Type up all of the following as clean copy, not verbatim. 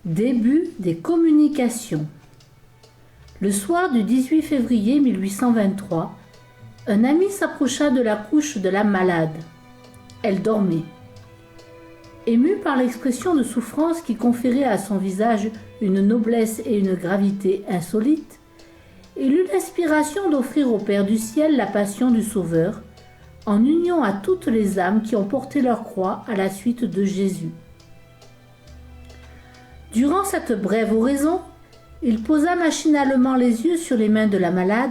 Début des communications. Le soir du 18 février 1823, un ami s'approcha de la couche de la malade. Elle dormait. Ému par l'expression de souffrance qui conférait à son visage une noblesse et une gravité insolites, il eut l'inspiration d'offrir au Père du ciel la passion du Sauveur, en union à toutes les âmes qui ont porté leur croix à la suite de Jésus. Durant cette brève oraison, il posa machinalement les yeux sur les mains de la malade,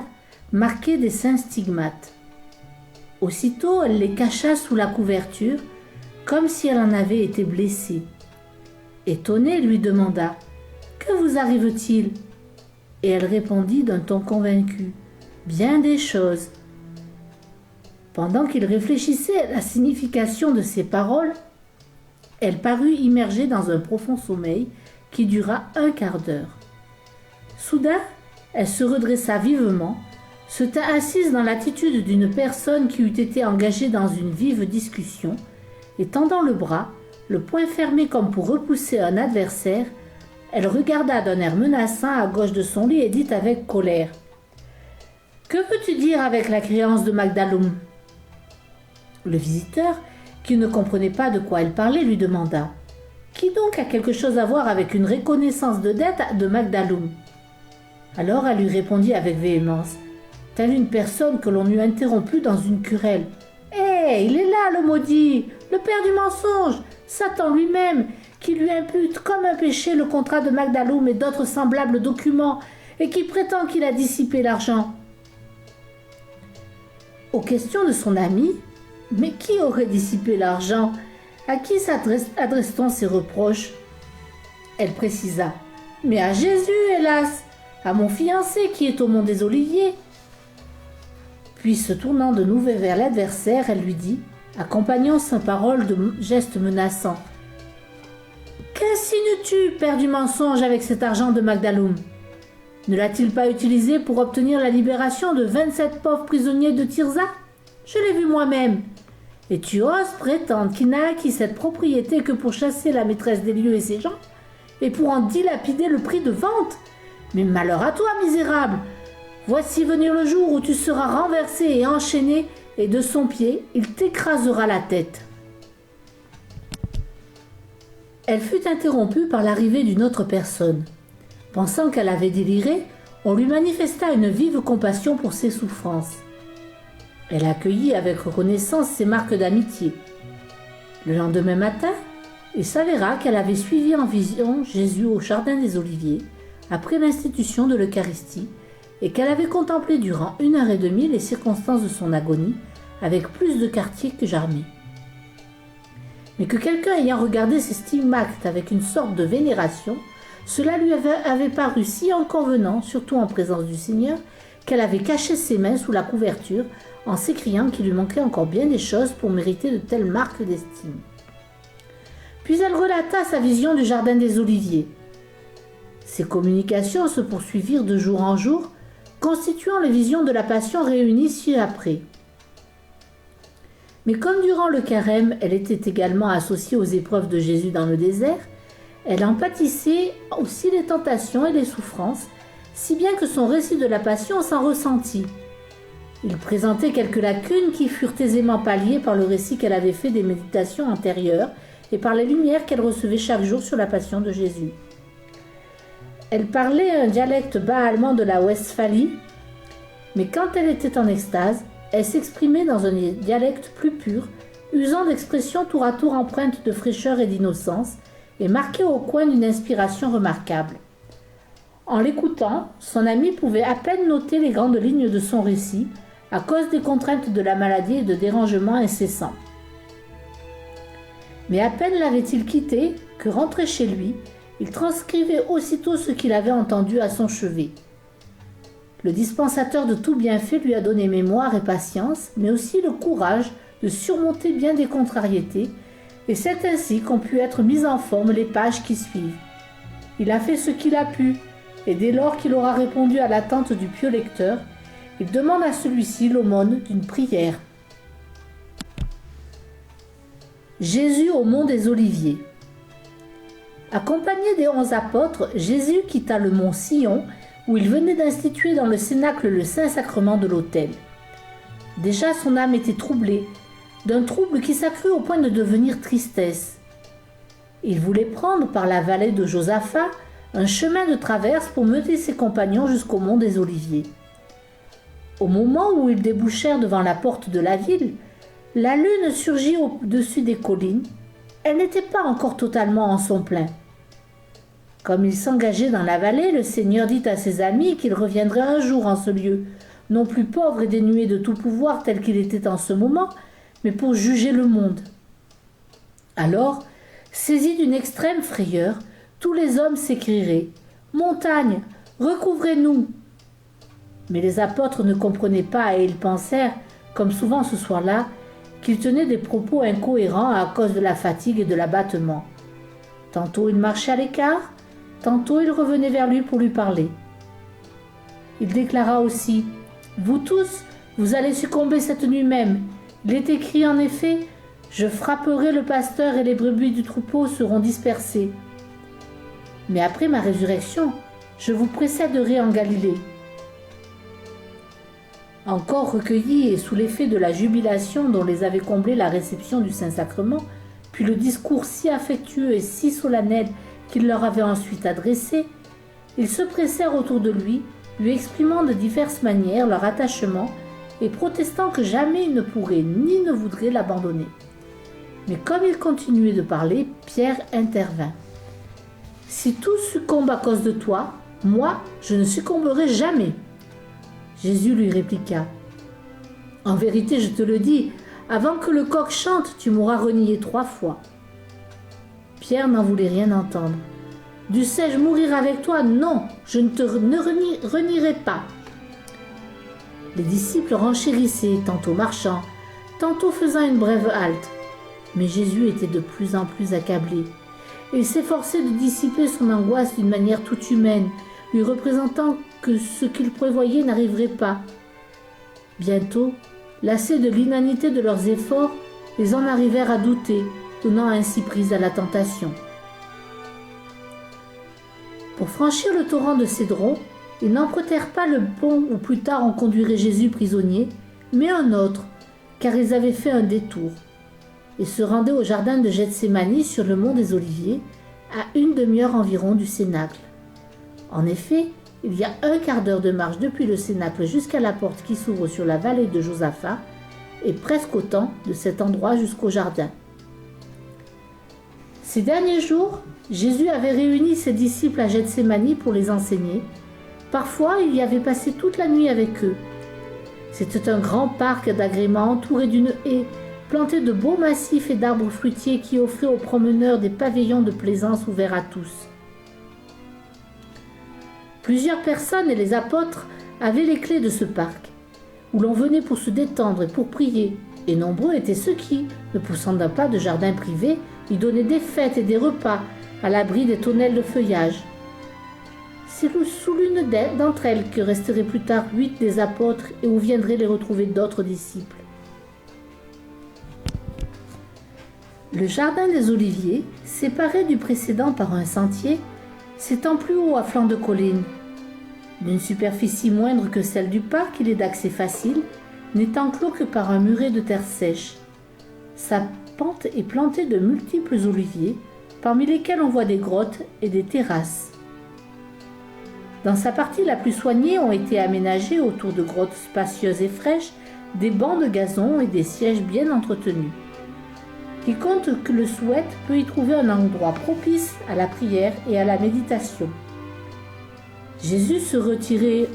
marquées des saints stigmates. Aussitôt, elle les cacha sous la couverture, comme si elle en avait été blessée. Étonnée, lui demanda « Que vous arrive-t-il » Et elle répondit d'un ton convaincu « Bien des choses ». Pendant qu'il réfléchissait à la signification de ces paroles, elle parut immergée dans un profond sommeil qui dura un quart d'heure. Soudain, elle se redressa vivement, se tint assise dans l'attitude d'une personne qui eût été engagée dans une vive discussion, et tendant le bras, le poing fermé comme pour repousser un adversaire, elle regarda d'un air menaçant à gauche de son lit et dit avec colère « Que veux-tu dire avec la créance de Magdaloum ?» Le visiteur, qui ne comprenait pas de quoi elle parlait, lui demanda « Qui donc a quelque chose à voir avec une reconnaissance de dette de Magdaloum ?» Alors elle lui répondit avec véhémence, telle une personne que l'on eût interrompue dans une querelle. « Hé, il est là, le maudit, le père du mensonge, Satan lui-même, qui lui impute comme un péché le contrat de Magdaloum et d'autres semblables documents, et qui prétend qu'il a dissipé l'argent. » Aux questions de son ami, « Mais qui aurait dissipé l'argent ? À qui adresse-t-on ces reproches ?» Elle précisa, « Mais à Jésus, hélas, à mon fiancé qui est au mont des Oliviers. » Puis, se tournant de nouveau vers l'adversaire, elle lui dit, accompagnant sa parole de gestes menaçants, « Qu'insinues-tu, père du mensonge, avec cet argent de Magdaloum ? Ne l'a-t-il pas utilisé pour obtenir la libération de 27 pauvres prisonniers de Tirza ? Je l'ai vu moi-même. Et tu oses prétendre qu'il n'a acquis cette propriété que pour chasser la maîtresse des lieux et ses gens, et pour en dilapider le prix de vente ? Mais malheur à toi, misérable ! Voici venir le jour où tu seras renversé et enchaîné, et de son pied, il t'écrasera la tête. » Elle fut interrompue par l'arrivée d'une autre personne. Pensant qu'elle avait déliré, on lui manifesta une vive compassion pour ses souffrances. Elle accueillit avec reconnaissance ces marques d'amitié. Le lendemain matin, il s'avéra qu'elle avait suivi en vision Jésus au jardin des Oliviers, après l'institution de l'Eucharistie, et qu'elle avait contemplé durant 1h30 les circonstances de son agonie, avec plus de quartier que jamais. Mais que quelqu'un ayant regardé ces stigmates avec une sorte de vénération, cela lui avait paru si inconvenant, surtout en présence du Seigneur, qu'elle avait caché ses mains sous la couverture, en s'écriant qu'il lui manquait encore bien des choses pour mériter de telles marques d'estime. Puis elle relata sa vision du jardin des Oliviers. Ces communications se poursuivirent de jour en jour, constituant les visions de la Passion réunies ci-après. Mais comme durant le carême, elle était également associée aux épreuves de Jésus dans le désert, elle en pâtissait aussi les tentations et les souffrances, si bien que son récit de la Passion s'en ressentit. Il présentait quelques lacunes qui furent aisément palliées par le récit qu'elle avait fait des méditations antérieures et par les lumières qu'elle recevait chaque jour sur la Passion de Jésus. Elle parlait un dialecte bas allemand de la Westphalie, mais quand elle était en extase, elle s'exprimait dans un dialecte plus pur, usant d'expressions tour à tour empreintes de fraîcheur et d'innocence, et marquée au coin d'une inspiration remarquable. En l'écoutant, son ami pouvait à peine noter les grandes lignes de son récit, à cause des contraintes de la maladie et de dérangements incessants. Mais à peine l'avait-il quitté que, rentré chez lui, il transcrivait aussitôt ce qu'il avait entendu à son chevet. Le dispensateur de tout bienfait lui a donné mémoire et patience, mais aussi le courage de surmonter bien des contrariétés, et c'est ainsi qu'ont pu être mises en forme les pages qui suivent. Il a fait ce qu'il a pu, et dès lors qu'il aura répondu à l'attente du pieux lecteur, il demande à celui-ci l'aumône d'une prière. Jésus au mont des Oliviers. Accompagné des 11 apôtres, Jésus quitta le mont Sion, où il venait d'instituer dans le cénacle le Saint-Sacrement de l'autel. Déjà son âme était troublée, d'un trouble qui s'accrut au point de devenir tristesse. Il voulait prendre par la vallée de Josaphat un chemin de traverse pour mener ses compagnons jusqu'au mont des Oliviers. Au moment où ils débouchèrent devant la porte de la ville, la lune surgit au-dessus des collines. Elle n'était pas encore totalement en son plein. Comme il s'engageait dans la vallée, le Seigneur dit à ses amis qu'il reviendrait un jour en ce lieu, non plus pauvre et dénué de tout pouvoir tel qu'il était en ce moment, mais pour juger le monde. Alors, saisis d'une extrême frayeur, tous les hommes s'écrieraient « Montagne, recouvrez-nous !» Mais les apôtres ne comprenaient pas et ils pensèrent, comme souvent ce soir-là, qu'ils tenaient des propos incohérents à cause de la fatigue et de l'abattement. Tantôt il marchait à l'écart, tantôt il revenait vers lui pour lui parler. Il déclara aussi « Vous tous, vous allez succomber cette nuit même. Il est écrit en effet « Je frapperai le pasteur et les brebis du troupeau seront dispersées. » Mais après ma résurrection, je vous précéderai en Galilée. Encore recueillis et sous l'effet de la jubilation dont les avait comblés la réception du Saint-Sacrement, puis le discours si affectueux et si solennel qu'il leur avait ensuite adressé, ils se pressèrent autour de lui, lui exprimant de diverses manières leur attachement et protestant que jamais ils ne pourraient ni ne voudraient l'abandonner. Mais comme il continuait de parler, Pierre intervint. « Si tous succombent à cause de toi, moi, je ne succomberai jamais. » Jésus lui répliqua « En vérité, je te le dis, avant que le coq chante, tu m'auras renié 3 fois. » Pierre n'en voulait rien entendre. « Dussé-je mourir avec toi? Non, je ne te renierai pas. » Les disciples renchérissaient, tantôt marchant, tantôt faisant une brève halte. Mais Jésus était de plus en plus accablé. Il s'efforçait de dissiper son angoisse d'une manière toute humaine, lui représentant que ce qu'il prévoyait n'arriverait pas. Bientôt, lassés de l'inanité de leurs efforts, ils en arrivèrent à douter, donnant ainsi prise à la tentation. Pour franchir le torrent de Cédron, ils n'empruntèrent pas le pont où plus tard on conduirait Jésus prisonnier, mais un autre, car ils avaient fait un détour, et se rendaient au jardin de Gethsémani sur le mont des Oliviers, à 1 demi-heure environ du Cénacle. En effet, il y a un quart d'heure de marche depuis le Cénacle jusqu'à la porte qui s'ouvre sur la vallée de Josaphat, et presque autant de cet endroit jusqu'au jardin. Ces derniers jours, Jésus avait réuni ses disciples à Gethsémani pour les enseigner. Parfois, il y avait passé toute la nuit avec eux. C'était un grand parc d'agréments entouré d'une haie, planté de beaux massifs et d'arbres fruitiers qui offraient aux promeneurs des pavillons de plaisance ouverts à tous. Plusieurs personnes et les apôtres avaient les clés de ce parc, où l'on venait pour se détendre et pour prier, et nombreux étaient ceux qui, ne possédant pas de jardin privé, y donnaient des fêtes et des repas à l'abri des tonnelles de feuillage. C'est sous l'une d'entre elles que resteraient plus tard 8 des apôtres et où viendraient les retrouver d'autres disciples. Le jardin des Oliviers, séparé du précédent par un sentier, s'étend plus haut à flanc de colline. D'une superficie moindre que celle du parc, il est d'accès facile, n'étant clos que par un muret de terre sèche. Sa pente est plantée de multiples oliviers, parmi lesquels on voit des grottes et des terrasses. Dans sa partie la plus soignée ont été aménagés autour de grottes spacieuses et fraîches, des bancs de gazon et des sièges bien entretenus. Quiconque le souhaite peut y trouver un endroit propice à la prière et à la méditation. Jésus se retirait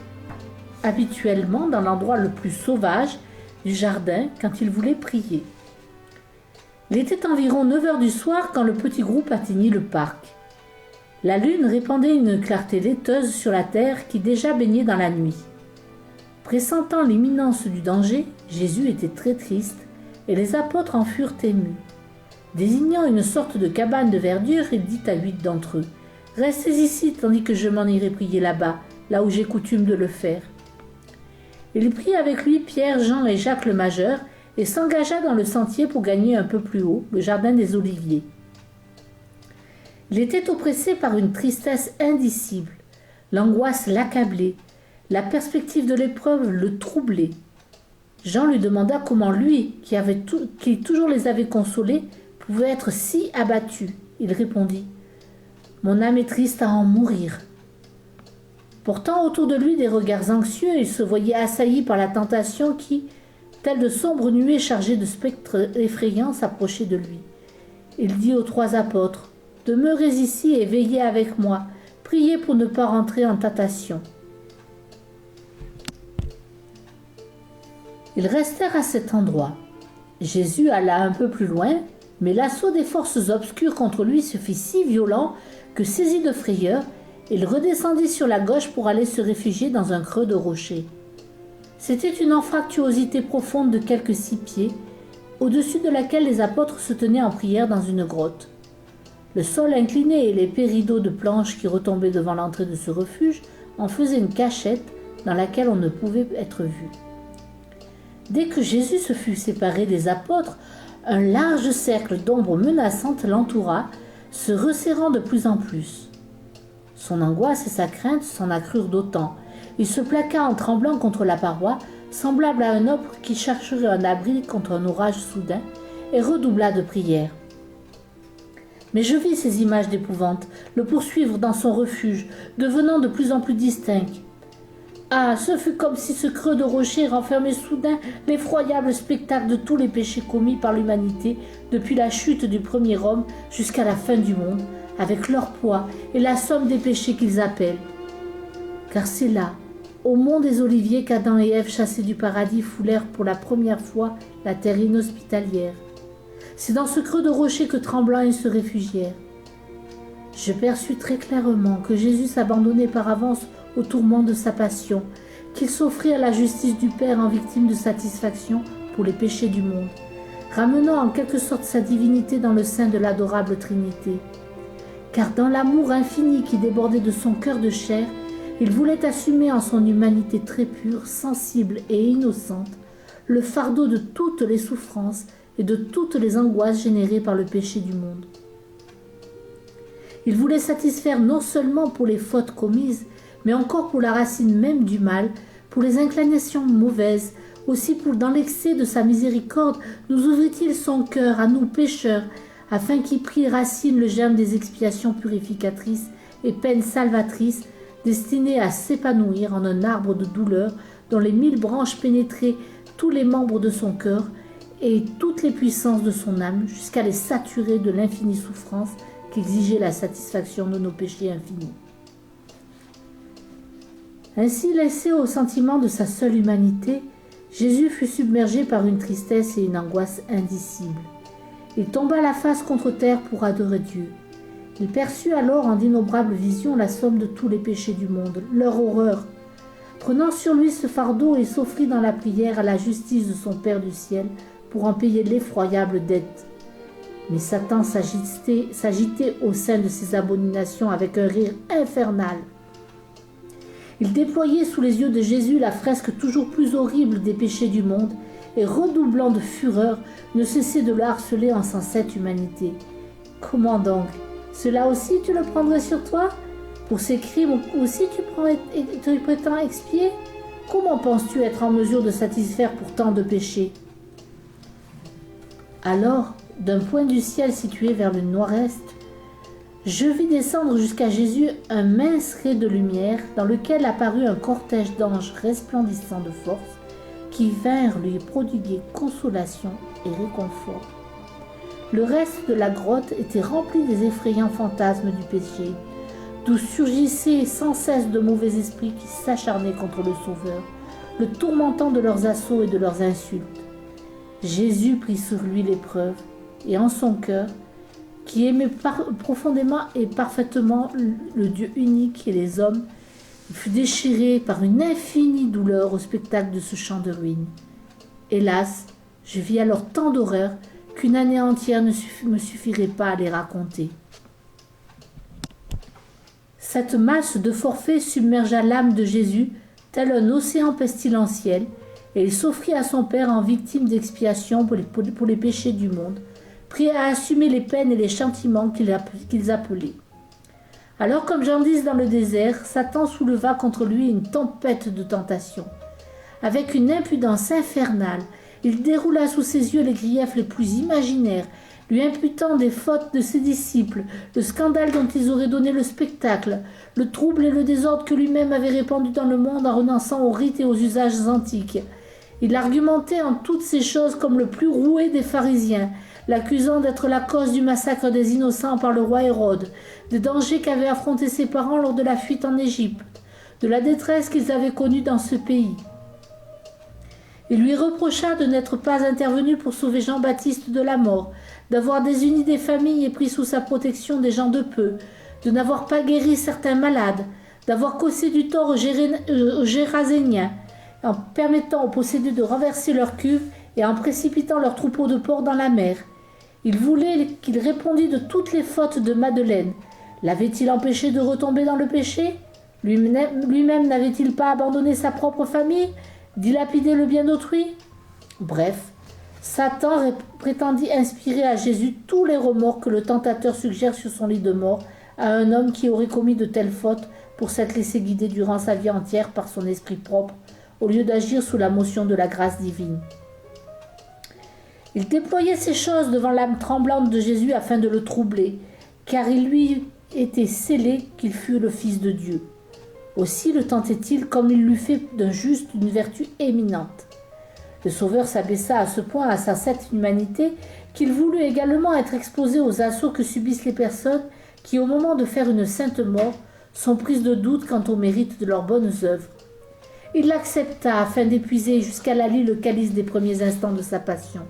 habituellement dans l'endroit le plus sauvage du jardin quand il voulait prier. Il était environ 9 heures du soir quand le petit groupe atteignit le parc. La lune répandait une clarté laiteuse sur la terre qui déjà baignait dans la nuit. Pressentant l'imminence du danger, Jésus était très triste et les apôtres en furent émus. Désignant une sorte de cabane de verdure, il dit à 8 d'entre eux « Restez ici tandis que je m'en irai prier là-bas, là où j'ai coutume de le faire. » Il prit avec lui Pierre, Jean et Jacques le majeur et s'engagea dans le sentier pour gagner un peu plus haut le jardin des Oliviers. Il était oppressé par une tristesse indicible. L'angoisse l'accablait. La perspective de l'épreuve le troublait. Jean lui demanda comment lui, qui toujours les avait consolés, pouvait être si abattu. Il répondit « Mon âme est triste à en mourir. » Portant autour de lui des regards anxieux, il se voyait assailli par la tentation qui, telle de sombres nuées chargées de spectres effrayants, s'approchait de lui. Il dit aux 3 apôtres « Demeurez ici et veillez avec moi. Priez pour ne pas rentrer en tentation. » Ils restèrent à cet endroit. Jésus alla un peu plus loin, mais l'assaut des forces obscures contre lui se fit si violent que, saisi de frayeur, il redescendit sur la gauche pour aller se réfugier dans un creux de rocher. C'était une anfractuosité profonde de quelques 6 pieds, au-dessus de laquelle les apôtres se tenaient en prière dans une grotte. Le sol incliné et l'épais rideau de planches qui retombaient devant l'entrée de ce refuge en faisaient une cachette dans laquelle on ne pouvait être vu. Dès que Jésus se fut séparé des apôtres, un large cercle d'ombres menaçantes l'entoura, se resserrant de plus en plus. Son angoisse et sa crainte s'en accrurent d'autant. Il se plaqua en tremblant contre la paroi, semblable à un homme qui chercherait un abri contre un orage soudain, et redoubla de prières. Mais je vis ces images d'épouvante le poursuivre dans son refuge, devenant de plus en plus distinct. Ah, ce fut comme si ce creux de rocher renfermait soudain l'effroyable spectacle de tous les péchés commis par l'humanité depuis la chute du premier homme jusqu'à la fin du monde, avec leur poids et la somme des péchés qu'ils appellent. Car c'est là, au mont des Oliviers, qu'Adam et Ève, chassés du paradis, foulèrent pour la première fois la terre inhospitalière. C'est dans ce creux de rocher que tremblant ils se réfugièrent. Je perçus très clairement que Jésus s'abandonnait par avance au tourment de sa passion, qu'il s'offrit à la justice du Père en victime de satisfaction pour les péchés du monde, ramenant en quelque sorte sa divinité dans le sein de l'adorable Trinité. Car dans l'amour infini qui débordait de son cœur de chair, il voulait assumer en son humanité très pure, sensible et innocente, le fardeau de toutes les souffrances et de toutes les angoisses générées par le péché du monde. Il voulait satisfaire non seulement pour les fautes commises, mais encore pour la racine même du mal, pour les inclinations mauvaises, aussi pour dans l'excès de sa miséricorde, nous ouvrit-il son cœur à nous pécheurs, afin qu'il prit racine le germe des expiations purificatrices et peines salvatrices, destinées à s'épanouir en un arbre de douleur dont les 1000 branches pénétraient tous les membres de son cœur et toutes les puissances de son âme, jusqu'à les saturer de l'infinie souffrance qu'exigeait la satisfaction de nos péchés infinis. Ainsi, laissé au sentiment de sa seule humanité, Jésus fut submergé par une tristesse et une angoisse indicibles. Il tomba la face contre terre pour adorer Dieu. Il perçut alors en d'innombrables visions la somme de tous les péchés du monde, leur horreur. Prenant sur lui ce fardeau, il s'offrit dans la prière à la justice de son Père du ciel pour en payer l'effroyable dette. Mais Satan s'agitait au sein de ses abominations avec un rire infernal. Il déployait sous les yeux de Jésus la fresque toujours plus horrible des péchés du monde et, redoublant de fureur, ne cessait de le harceler en sans cette humanité. Comment donc? Cela aussi tu le prendrais sur toi? Pour ces crimes aussi tu prétends expier? Comment penses-tu être en mesure de satisfaire pour tant de péchés? Alors, d'un point du ciel situé vers le nord-est, je vis descendre jusqu'à Jésus un mince ray de lumière dans lequel apparut un cortège d'anges resplendissants de force qui vinrent lui prodiguer consolation et réconfort. Le reste de la grotte était rempli des effrayants fantasmes du péché, d'où surgissaient sans cesse de mauvais esprits qui s'acharnaient contre le Sauveur, le tourmentant de leurs assauts et de leurs insultes. Jésus prit sur lui l'épreuve, et en son cœur, qui aimait profondément et parfaitement le Dieu unique et les hommes, il fut déchiré par une infinie douleur au spectacle de ce champ de ruines. Hélas, je vis alors tant d'horreurs qu'une année entière ne me suffirait pas à les raconter. Cette masse de forfaits submergea l'âme de Jésus tel un océan pestilentiel, et il s'offrit à son Père en victime d'expiation pour les péchés du monde, prêts à assumer les peines et les châtiments qu'ils appelaient. Alors, comme jadis dans le désert, Satan souleva contre lui une tempête de tentation. Avec une impudence infernale, il déroula sous ses yeux les griefs les plus imaginaires, lui imputant des fautes de ses disciples, le scandale dont ils auraient donné le spectacle, le trouble et le désordre que lui-même avait répandu dans le monde en renonçant aux rites et aux usages antiques. Il argumentait en toutes ces choses comme le plus roué des pharisiens, l'accusant d'être la cause du massacre des innocents par le roi Hérode, des dangers qu'avaient affrontés ses parents lors de la fuite en Égypte, de la détresse qu'ils avaient connue dans ce pays. Il lui reprocha de n'être pas intervenu pour sauver Jean-Baptiste de la mort, d'avoir désuni des familles et pris sous sa protection des gens de peu, de n'avoir pas guéri certains malades, d'avoir causé du tort aux Géraséniens, en permettant aux possédés de renverser leurs cuves et en précipitant leurs troupeaux de porcs dans la mer. Il voulait qu'il répondît de toutes les fautes de Madeleine. L'avait-il empêché de retomber dans le péché? Lui-même n'avait-il pas abandonné sa propre famille, dilapidé le bien d'autrui? Bref, Satan prétendit inspirer à Jésus tous les remords que le tentateur suggère sur son lit de mort à un homme qui aurait commis de telles fautes pour s'être laissé guider durant sa vie entière par son esprit propre, au lieu d'agir sous la motion de la grâce divine. Il déployait ces choses devant l'âme tremblante de Jésus afin de le troubler, car il lui était scellé qu'il fût le Fils de Dieu. Aussi le tentait-il comme il l'eût fait d'un juste une vertu éminente. Le Sauveur s'abaissa à ce point à sa sainte humanité qu'il voulut également être exposé aux assauts que subissent les personnes qui, au moment de faire une sainte mort, sont prises de doute quant au mérite de leurs bonnes œuvres. Il l'accepta afin d'épuiser jusqu'à la lie le calice des premiers instants de sa passion.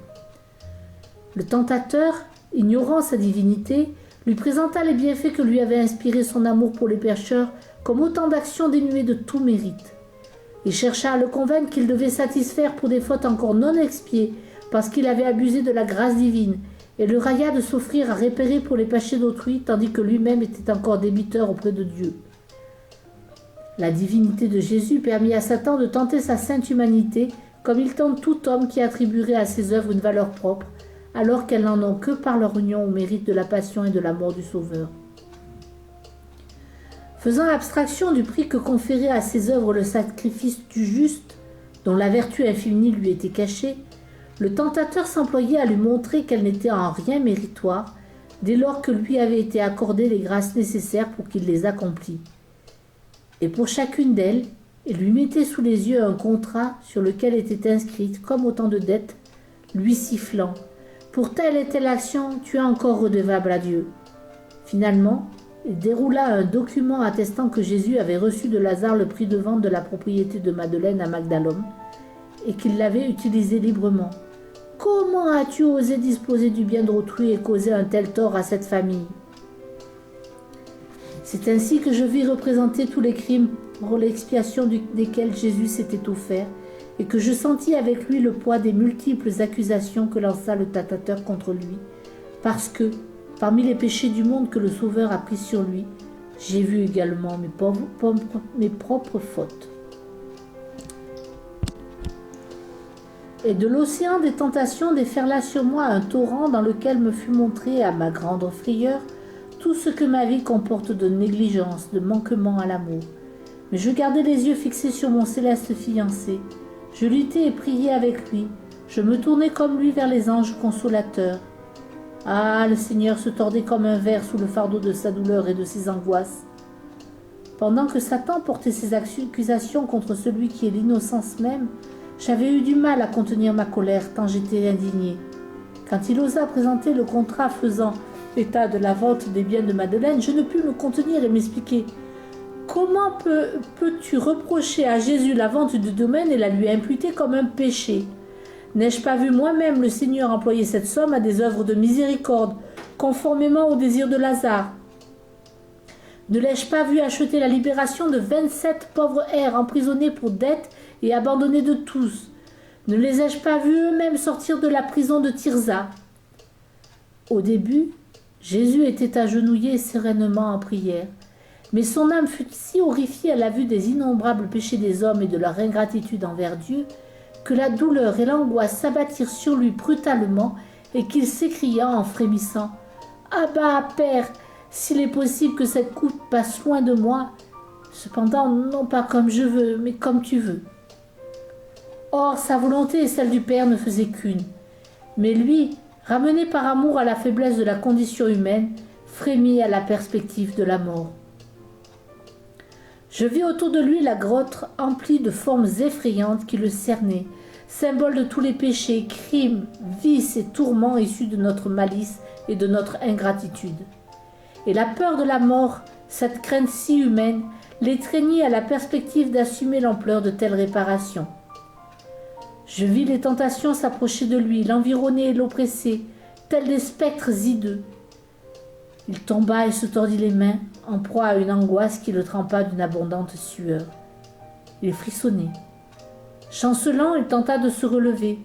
Le tentateur, ignorant sa divinité, lui présenta les bienfaits que lui avait inspirés son amour pour les pécheurs comme autant d'actions dénuées de tout mérite. Il chercha à le convaincre qu'il devait satisfaire pour des fautes encore non expiées parce qu'il avait abusé de la grâce divine et le railla de s'offrir à répérer pour les péchés d'autrui tandis que lui-même était encore débiteur auprès de Dieu. La divinité de Jésus permit à Satan de tenter sa sainte humanité comme il tente tout homme qui attribuerait à ses œuvres une valeur propre, alors qu'elles n'en ont que par leur union au mérite de la passion et de la mort du Sauveur. Faisant abstraction du prix que conférait à ses œuvres le sacrifice du juste, dont la vertu infinie lui était cachée, le tentateur s'employait à lui montrer qu'elle n'était en rien méritoire, dès lors que lui avaient été accordées les grâces nécessaires pour qu'il les accomplît. Et pour chacune d'elles, il lui mettait sous les yeux un contrat sur lequel étaient inscrites, comme autant de dettes, lui sifflant « Pour telle et telle action, tu es encore redevable à Dieu. » Finalement, il déroula un document attestant que Jésus avait reçu de Lazare le prix de vente de la propriété de Madeleine à Magdalone et qu'il l'avait utilisé librement. « Comment as-tu osé disposer du bien d'autrui et causer un tel tort à cette famille ?» C'est ainsi que je vis représenter tous les crimes pour l'expiation desquels Jésus s'était offert, et que je sentis avec lui le poids des multiples accusations que lança le tentateur contre lui, parce que, parmi les péchés du monde que le Sauveur a pris sur lui, j'ai vu également mes propres fautes. Et de l'océan des tentations déferla sur moi un torrent dans lequel me fut montré, à ma grande frayeur, tout ce que ma vie comporte de négligence, de manquement à l'amour. Mais je gardai les yeux fixés sur mon céleste fiancé. Je luttai et priai avec lui. Je me tournai comme lui vers les anges consolateurs. Ah, le Seigneur se tordait comme un ver sous le fardeau de sa douleur et de ses angoisses. Pendant que Satan portait ses accusations contre celui qui est l'innocence même, j'avais eu du mal à contenir ma colère tant j'étais indignée. Quand il osa présenter le contrat faisant état de la vente des biens de Madeleine, je ne pus me contenir et m'expliquer. Comment peux-tu reprocher à Jésus la vente du domaine et la lui imputer comme un péché? N'ai-je pas vu moi-même le Seigneur employer cette somme à des œuvres de miséricorde, conformément au désir de Lazare? Ne l'ai-je pas vu acheter la libération de 27 pauvres hères emprisonnés pour dettes et abandonnés de tous? Ne les ai-je pas vus eux-mêmes sortir de la prison de Tirza? Au début, Jésus était agenouillé sereinement en prière, mais son âme fut si horrifiée à la vue des innombrables péchés des hommes et de leur ingratitude envers Dieu, que la douleur et l'angoisse s'abattirent sur lui brutalement et qu'il s'écria en frémissant: « Abba, Père, s'il est possible que cette coupe passe loin de moi, cependant non pas comme je veux, mais comme tu veux. » Or, sa volonté et celle du Père ne faisaient qu'une. Mais lui, ramené par amour à la faiblesse de la condition humaine, frémit à la perspective de la mort. Je vis autour de lui la grotte emplie de formes effrayantes qui le cernaient, symbole de tous les péchés, crimes, vices et tourments issus de notre malice et de notre ingratitude. Et la peur de la mort, cette crainte si humaine, l'étreignit à la perspective d'assumer l'ampleur de telles réparations. Je vis les tentations s'approcher de lui, l'environner et l'oppresser, tels des spectres hideux. Il tomba et se tordit les mains, en proie à une angoisse qui le trempa d'une abondante sueur. Il frissonnait. Chancelant, il tenta de se relever,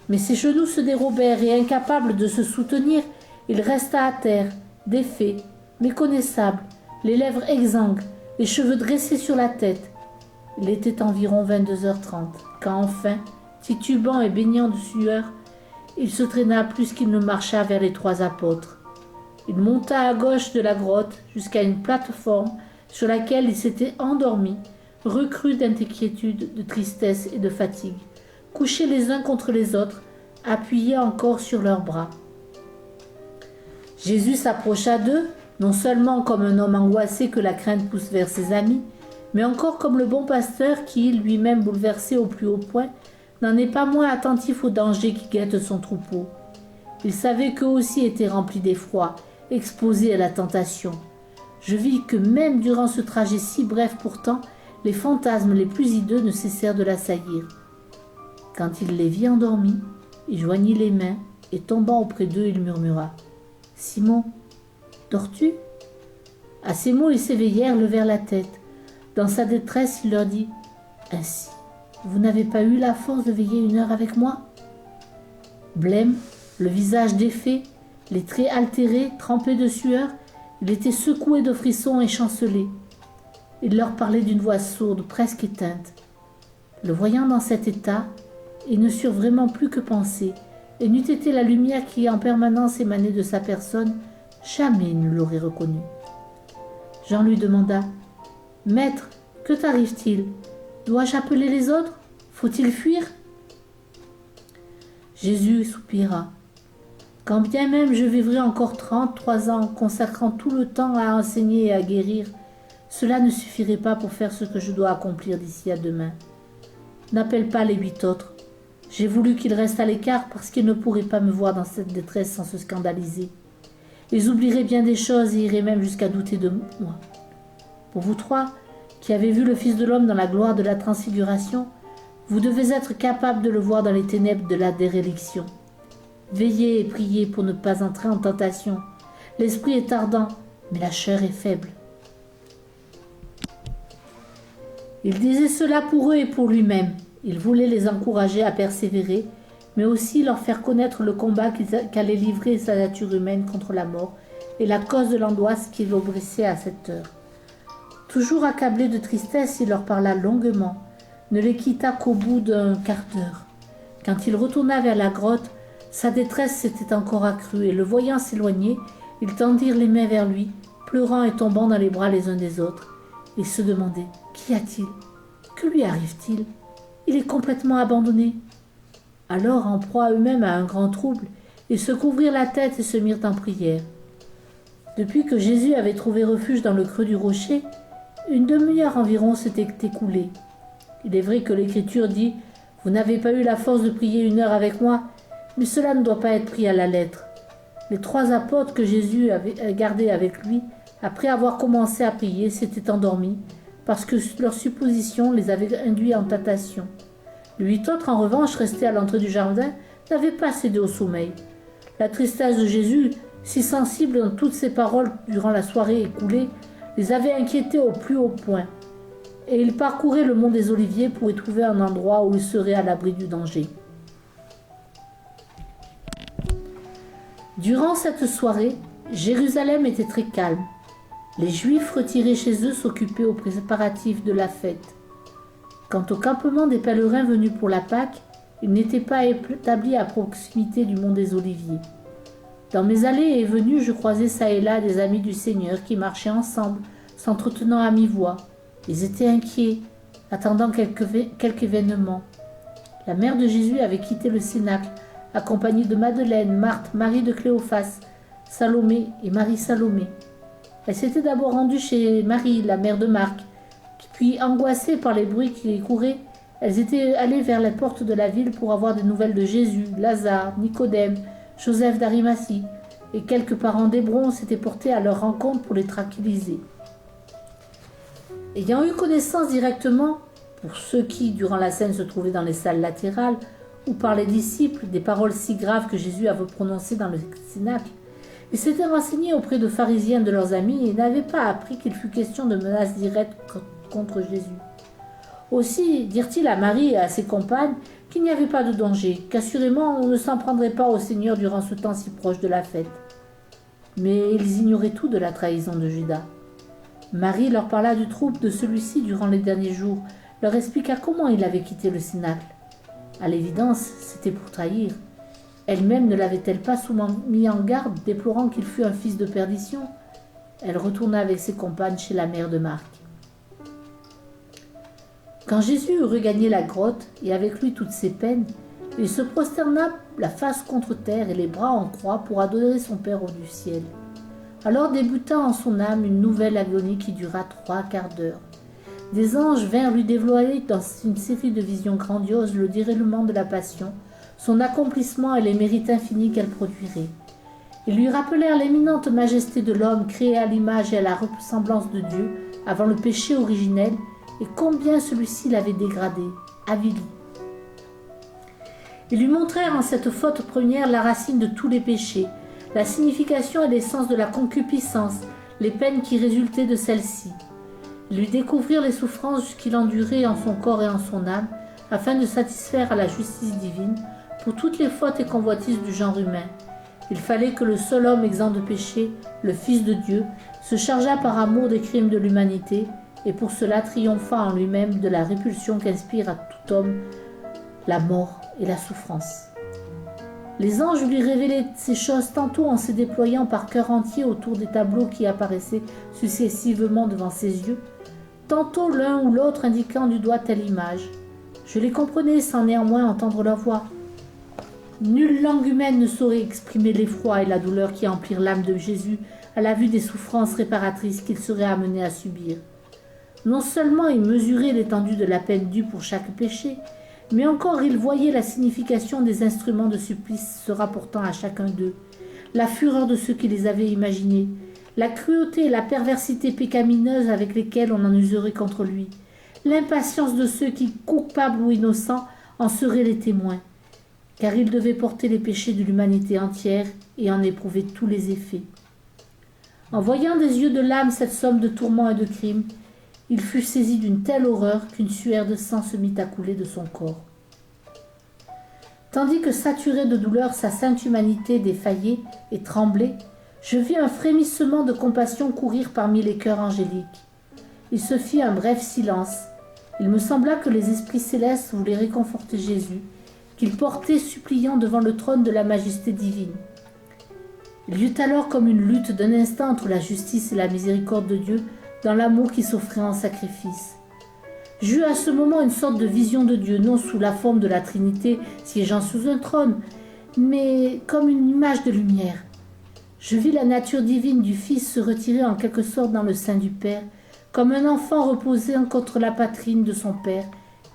mais ses genoux se dérobèrent et, incapable de se soutenir, il resta à terre, défait, méconnaissable, les lèvres exsangues, les cheveux dressés sur la tête. Il était environ 22h30, quand enfin, titubant et baignant de sueur, il se traîna plus qu'il ne marcha vers les 3 apôtres. Il monta à gauche de la grotte jusqu'à une plateforme sur laquelle il s'était endormi, recrus d'inquiétude, de tristesse et de fatigue, couchés les uns contre les autres, appuyés encore sur leurs bras. Jésus s'approcha d'eux, non seulement comme un homme angoissé que la crainte pousse vers ses amis, mais encore comme le bon pasteur qui, lui-même bouleversé au plus haut point, n'en est pas moins attentif aux dangers qui guettent son troupeau. Il savait qu'eux aussi étaient remplis d'effroi, exposés à la tentation. Je vis que même durant ce trajet si bref pourtant, les fantasmes les plus hideux ne cessèrent de l'assaillir. Quand il les vit endormis, il joignit les mains et tombant auprès d'eux, il murmura: « Simon, dors-tu » À ces mots, ils s'éveillèrent, levèrent la tête. Dans sa détresse, il leur dit: « Ainsi, vous n'avez pas eu la force de veiller 1 heure avec moi ?» Blême, le visage défait, les traits altérés, trempés de sueur, il était secoué de frissons et chancelé. Il leur parlait d'une voix sourde, presque éteinte. Le voyant dans cet état, ils ne surent vraiment plus que penser, et n'eût été la lumière qui en permanence émanait de sa personne, jamais il ne l'aurait reconnu. Jean lui demanda: « Maître, que t'arrive-t-il ? Dois-je appeler les autres ? Faut-il fuir ?» Jésus soupira. « Quand bien même je vivrai encore 33 ans, consacrant tout le temps à enseigner et à guérir, cela ne suffirait pas pour faire ce que je dois accomplir d'ici à demain. N'appelle pas les 8 autres. J'ai voulu qu'ils restent à l'écart parce qu'ils ne pourraient pas me voir dans cette détresse sans se scandaliser. Ils oublieraient bien des choses et iraient même jusqu'à douter de moi. Pour vous 3, qui avez vu le Fils de l'homme dans la gloire de la transfiguration, vous devez être capables de le voir dans les ténèbres de la déréliction. Veillez et priez pour ne pas entrer en tentation. L'esprit est ardent, mais la chair est faible. » Il disait cela pour eux et pour lui-même. Il voulait les encourager à persévérer, mais aussi leur faire connaître le combat qu'allait livrer sa nature humaine contre la mort et la cause de l'angoisse qui l'oppressait à cette heure. Toujours accablé de tristesse, il leur parla longuement, ne les quitta qu'au bout d'un quart d'heure. Quand il retourna vers la grotte, sa détresse s'était encore accrue et le voyant s'éloigner, ils tendirent les mains vers lui, pleurant et tombant dans les bras les uns des autres. Ils se demandaient: qu'y a-t-il ? Que lui arrive-t-il ? Il est complètement abandonné. Alors, en proie eux-mêmes à un grand trouble, ils se couvrirent la tête et se mirent en prière. Depuis que Jésus avait trouvé refuge dans le creux du rocher, 1 demi-heure environ s'était écoulée. Il est vrai que l'Écriture dit: « Vous n'avez pas eu la force de prier 1 heure avec moi », mais cela ne doit pas être pris à la lettre. Les 3 apôtres que Jésus avait gardés avec lui, après avoir commencé à prier, s'étaient endormis, parce que leur supposition les avait induits en tentation. Les 8 autres, en revanche, restés à l'entrée du jardin, n'avaient pas cédé au sommeil. La tristesse de Jésus, si sensible dans toutes ses paroles durant la soirée écoulée, les avait inquiétés au plus haut point. Et ils parcouraient le mont des Oliviers pour y trouver un endroit où ils seraient à l'abri du danger. Durant cette soirée, Jérusalem était très calme. Les Juifs retirés chez eux s'occupaient aux préparatifs de la fête. Quant au campement des pèlerins venus pour la Pâque, Il n'était pas établi à proximité du mont des Oliviers. Dans mes allées et venues, je croisais çà et là des amis du Seigneur qui marchaient ensemble, s'entretenant à mi-voix. Ils étaient inquiets, attendant quelque événement. La mère de Jésus avait quitté le cénacle, accompagnée de Madeleine, Marthe, Marie de Cléophas, Salomé et Marie-Salomé. Elle s'était d'abord rendue chez Marie, la mère de Marc, puis, angoissées par les bruits qui les couraient, elles étaient allées vers la porte de la ville pour avoir des nouvelles de Jésus, Lazare, Nicodème, Joseph d'Arimathie, et quelques parents d'Hébron s'étaient portés à leur rencontre pour les tranquilliser. Ayant eu connaissance directement, pour ceux qui, durant la scène, se trouvaient dans les salles latérales, ou par les disciples, des paroles si graves que Jésus avait prononcées dans le cénacle, ils s'étaient renseignés auprès de pharisiens de leurs amis et n'avaient pas appris qu'il fût question de menaces directes contre Jésus. Aussi dirent-ils à Marie et à ses compagnes qu'il n'y avait pas de danger, qu'assurément on ne s'en prendrait pas au Seigneur durant ce temps si proche de la fête. Mais ils ignoraient tout de la trahison de Judas. Marie leur parla du trouble de celui-ci durant les derniers jours, leur expliqua comment il avait quitté le cénacle. À l'évidence, c'était pour trahir. Elle-même ne l'avait-elle pas souvent mis en garde, déplorant qu'il fût un fils de perdition? Elle retourna avec ses compagnes chez la mère de Marc. Quand Jésus eut regagné la grotte, et avec lui toutes ses peines, il se prosterna la face contre terre et les bras en croix pour adorer son Père au du ciel. Alors débuta en son âme une nouvelle agonie qui dura 3/4 d'heure. Des anges vinrent lui dévoiler dans une série de visions grandioses le déroulement de la passion, son accomplissement et les mérites infinis qu'elle produirait. Ils lui rappelèrent l'éminente majesté de l'homme créé à l'image et à la ressemblance de Dieu avant le péché originel, et combien celui-ci l'avait dégradé, avili. Ils lui montrèrent en cette faute première la racine de tous les péchés, la signification et l'essence de la concupiscence, les peines qui résultaient de celle-ci. Ils lui découvrirent les souffrances qu'il endurait en son corps et en son âme, afin de satisfaire à la justice divine pour toutes les fautes et convoitises du genre humain. Il fallait que le seul homme exempt de péché, le Fils de Dieu, se chargeât par amour des crimes de l'humanité, et pour cela triompha en lui-même de la répulsion qu'inspire à tout homme la mort et la souffrance. Les anges lui révélaient ces choses tantôt en se déployant par cœur entier autour des tableaux qui apparaissaient successivement devant ses yeux, tantôt l'un ou l'autre indiquant du doigt telle image. Je les comprenais sans néanmoins entendre leur voix. Nulle langue humaine ne saurait exprimer l'effroi et la douleur qui emplirent l'âme de Jésus à la vue des souffrances réparatrices qu'il serait amené à subir. Non seulement il mesurait l'étendue de la peine due pour chaque péché, mais encore il voyait la signification des instruments de supplice se rapportant à chacun d'eux, la fureur de ceux qui les avaient imaginés, la cruauté et la perversité pécamineuse avec lesquelles on en userait contre lui, l'impatience de ceux qui, coupables ou innocents, en seraient les témoins, car il devait porter les péchés de l'humanité entière et en éprouver tous les effets. En voyant des yeux de l'âme cette somme de tourments et de crimes, il fut saisi d'une telle horreur qu'une sueur de sang se mit à couler de son corps. Tandis que saturé de douleur sa sainte humanité défaillait et tremblait, je vis un frémissement de compassion courir parmi les cœurs angéliques. Il se fit un bref silence. Il me sembla que les esprits célestes voulaient réconforter Jésus, qu'il portait suppliant devant le trône de la majesté divine. Il y eut alors comme une lutte d'un instant entre la justice et la miséricorde de Dieu, dans l'amour qui s'offrait en sacrifice. J'eus à ce moment une sorte de vision de Dieu, non sous la forme de la Trinité siégeant sous un trône, mais comme une image de lumière. Je vis la nature divine du Fils se retirer en quelque sorte dans le sein du Père, comme un enfant reposant contre la poitrine de son Père,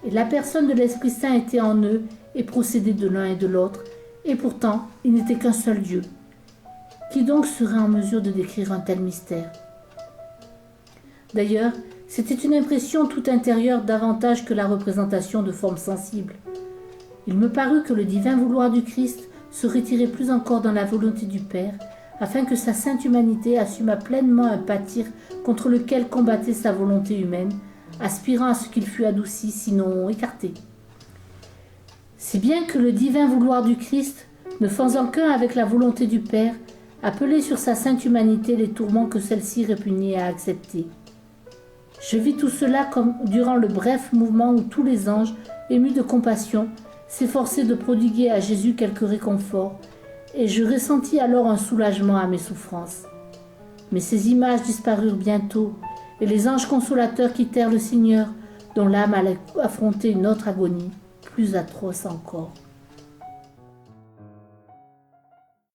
et la personne de l'Esprit Saint était en eux et procédait de l'un et de l'autre, et pourtant il n'était qu'un seul Dieu. Qui donc serait en mesure de décrire un tel mystère ? D'ailleurs, c'était une impression tout intérieure davantage que la représentation de formes sensibles. Il me parut que le divin vouloir du Christ se retirait plus encore dans la volonté du Père, afin que sa sainte humanité assumât pleinement un pâtir contre lequel combattait sa volonté humaine, aspirant à ce qu'il fût adouci, sinon écarté. Si bien que le divin vouloir du Christ, ne faisant qu'un avec la volonté du Père, appelait sur sa sainte humanité les tourments que celle-ci répugnait à accepter. Je vis tout cela comme durant le bref mouvement où tous les anges, émus de compassion, s'efforçait de prodiguer à Jésus quelques réconforts, et je ressentis alors un soulagement à mes souffrances. Mais ces images disparurent bientôt, et les anges consolateurs quittèrent le Seigneur, dont l'âme allait affronter une autre agonie, plus atroce encore.